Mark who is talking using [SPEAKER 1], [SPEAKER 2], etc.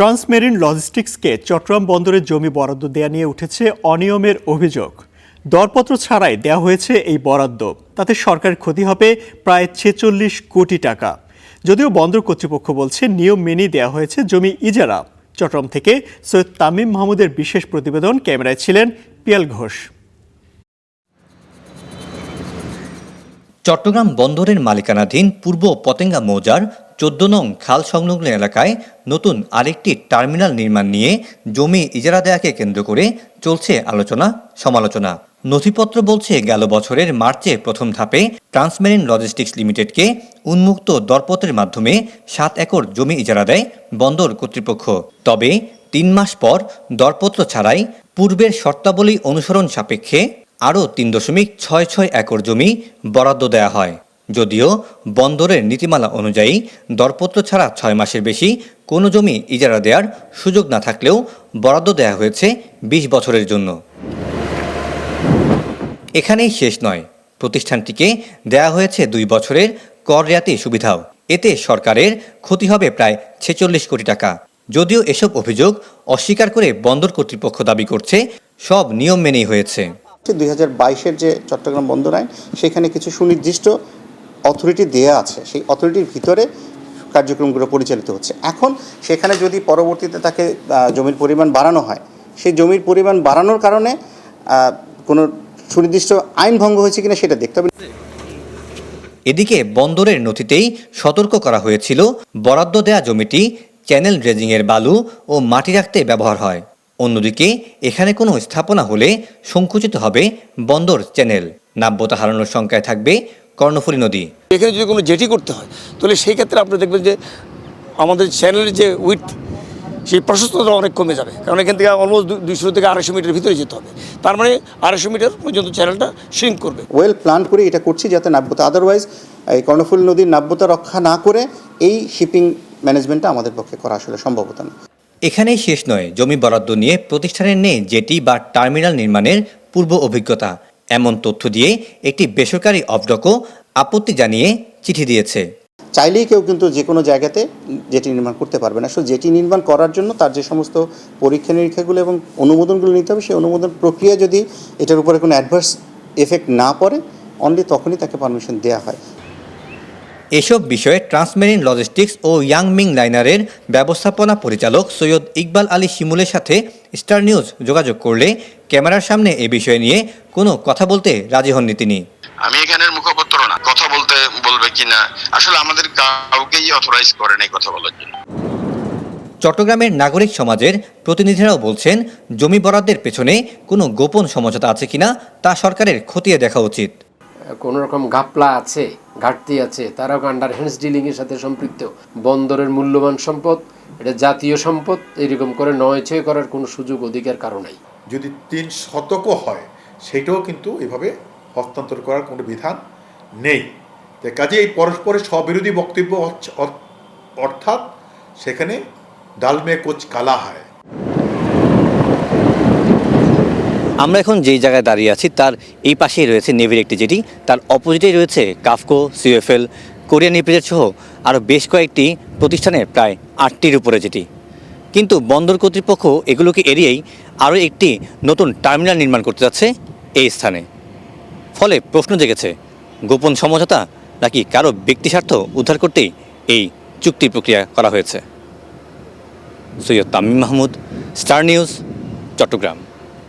[SPEAKER 1] ট্রান্সমেরিন লজিস্টিক্সকে চট্টগ্রাম বন্দরের জমি বরাদ্দ দেয়া নিয়ে উঠেছে অনিয়মের অভিযোগ। দরপত্র ছাড়াই দেয়া হয়েছে এই বরাদ্দ। তাতে সরকারের ক্ষতি হবে প্রায় ৪৬ কোটি টাকা। যদিও বন্দর কর্তৃপক্ষ বলছে নিয়ম মেনেই দেয়া হয়েছে জমি ইজারা। চট্টগ্রাম থেকে সৈয়দ তামিম মাহমুদের বিশেষ প্রতিবেদন, ক্যামেরায় ছিলেন পিয়াল ঘোষ।
[SPEAKER 2] চট্টগ্রাম বন্দরের মালিকানাধীন পূর্ব পতেঙ্গা মৌজার ১৪ নং খাল সংলগ্ন এলাকায় নতুন আরেকটি টার্মিনাল নির্মাণ নিয়ে জমি ইজারা দেয়াকে কেন্দ্র করে চলছে আলোচনা সমালোচনা। নথিপত্র বলছে গেল বছরের মার্চে প্রথম ধাপে ট্রান্সমেরিন লজিস্টিক্স লিমিটেডকে উন্মুক্ত দরপত্রের মাধ্যমে ৭ একর জমি ইজারা দেয় বন্দর কর্তৃপক্ষ। তবে ৩ মাস পর দরপত্র ছাড়াই পূর্বের শর্তাবলী অনুসরণ সাপেক্ষে আরও ৩.৬৬ একর জমি বরাদ্দ দেয়া হয়। যদিও বন্দরের নীতিমালা অনুযায়ী দরপত্র ছাড়া ৬ মাসের বেশি কোনো জমি ইজারা দেওয়ার সুযোগ না থাকলেও বরাদ্দ দেয়া হয়েছে ২০ বছরের জন্য। এখানেই শেষ নয়, প্রতিষ্ঠানটিকে দেয়া হয়েছে ২ বছরের কর রেয়াতি সুবিধাও। এতে সরকারের ক্ষতি হবে প্রায় ৪৬ কোটি টাকা। যদিও এসব অভিযোগ অস্বীকার করে বন্দর কর্তৃপক্ষ দাবি করছে সব নিয়ম মেনেই হয়েছে।
[SPEAKER 3] ২০২২-এর যে চট্টগ্রাম বন্দর আইন, সেখানে কিছু সুনির্দিষ্ট অথরিটি দেয়া আছে, সেই অথরিটির ভিতরে কার্যক্রমগুলো পরিচালিত হচ্ছে। এখন সেখানে যদি পরবর্তীতে তাকে জমির পরিমাণ বাড়ানো হয়, সেই জমির পরিমাণ বাড়ানোর কারণে কোনো সুনির্দিষ্ট আইন ভঙ্গ হয়েছে কিনা সেটা দেখতে হবে।
[SPEAKER 2] এদিকে বন্দরের নথিতেই সতর্ক করা হয়েছিল বরাদ্দ দেয়া জমিটি চ্যানেল ড্রেজিংয়ের বালু ও মাটি রাখতে ব্যবহার হয়। অন্যদিকে এখানে কোনো স্থাপনা হলে সংকুচিত হবে বন্দর চ্যানেল, নাব্যতা হারানোর শঙ্কায় থাকবে কর্ণফুলী নদী।
[SPEAKER 4] এখানে যদি কোনো জেটি করতে হয় তাহলে সেই ক্ষেত্রে আপনি দেখবেন যে আমাদের চ্যানেলের যে উইথ, সেই প্রশস্ততা অনেক কমে যাবে, কারণ এখান থেকে অলমোস্ট ২০০ থেকে ২৫০ মিটার ভিতরে যেতে হবে। তার মানে ২৫০ মিটার পর্যন্ত চ্যানেলটা শ্রিঙ্ক করবে।
[SPEAKER 3] ওয়েল প্ল্যান করে এটা করছি যাতে নাব্যতা, আদারওয়াইজ এই কর্ণফুলী নদীর নাব্যতা রক্ষা না করে এই শিপিং ম্যানেজমেন্টটা আমাদের পক্ষে করা আসলে সম্ভবত না।
[SPEAKER 2] এখানেই শেষ নয়, জমি বরাদ্দ নিয়ে প্রতিষ্ঠানের নেই জেটি বা টার্মিনাল নির্মাণের পূর্ব অভিজ্ঞতা। এমন তথ্য দিয়ে একটি বেসরকারি অবডকও আপত্তি জানিয়ে চিঠি দিয়েছে।
[SPEAKER 3] চাইলেই কেউ কিন্তু যে কোনো জায়গাতে জেটি নির্মাণ করতে পারবে না। সো জেটি নির্মাণ করার জন্য তার যে সমস্ত পরীক্ষা নিরীক্ষাগুলো এবং অনুমোদনগুলো নিতে হবে, সেই অনুমোদন প্রক্রিয়া যদি এটার উপরে কোনো অ্যাডভার্স এফেক্ট না পড়ে, অনলি তখনই তাকে পারমিশন দেওয়া হয়।
[SPEAKER 2] এসব বিষয়ে ট্রান্সমেরিন লজিস্টিক্স ও ইয়াংমিং লাইনারের ব্যবস্থাপনা পরিচালক সৈয়দ ইকবাল আলী শিমুলের সাথে স্টার নিউজ যোগাযোগ করলে ক্যামেরার সামনে এ বিষয় নিয়ে কোনো কথা বলতে রাজি হননি তিনি।
[SPEAKER 5] আমি এখানের মুখপাত্র না, কথা বলবে কিনা আসলে আমাদের কাউকেই অথরাইজ করে নাই কথা বলার জন্য।
[SPEAKER 2] চট্টগ্রামের নাগরিক সমাজের প্রতিনিধিরাও বলছেন জমি বরাদ্দের পেছনে কোনো গোপন সমঝোতা আছে কিনা তা সরকারের খতিয়ে দেখা উচিত।
[SPEAKER 6] কোনো রকম ঘাপলা আছে, ঘাটতি আছে, তারাও আন্ডার হ্যান্ডস ডিলিংয়ের সাথে সম্পৃক্ত। বন্দরের মূল্যবান সম্পদ, এটা জাতীয় সম্পদ, এরকম করে নয় ছয় করার কোনো সুযোগ অধিকার কারো নাই।
[SPEAKER 7] যদি ৩ শতকও হয় সেটাও কিন্তু এভাবে হস্তান্তর করার কোনো বিধান নেই। তাই কাজে এই পরস্পরের স্ববিরোধী বক্তব্য অর্থাৎ সেখানে ডাল মে কুচ কালা হয়।
[SPEAKER 2] আমরা এখন যেই জায়গায় দাঁড়িয়ে আছি তার এই পাশেই রয়েছে নেভির একটি জেটি, তার অপোজিটেই রয়েছে কাফকো, সিওএফএল, কোরিয়ান ইপিজেড সহ আরও বেশ কয়েকটি প্রতিষ্ঠানের প্রায় ৮টির উপরে জেটি। কিন্তু বন্দর কর্তৃপক্ষ এগুলোকে এড়িয়েই আরও একটি নতুন টার্মিনাল নির্মাণ করতে যাচ্ছে এই স্থানে। ফলে প্রশ্ন জেগেছে, গোপন সমঝোতা নাকি কারো ব্যক্তিস্বার্থ উদ্ধার করতেই এই চুক্তি প্রক্রিয়া করা হয়েছে। Syed Tamim Mahmud, Star News, Chittagong.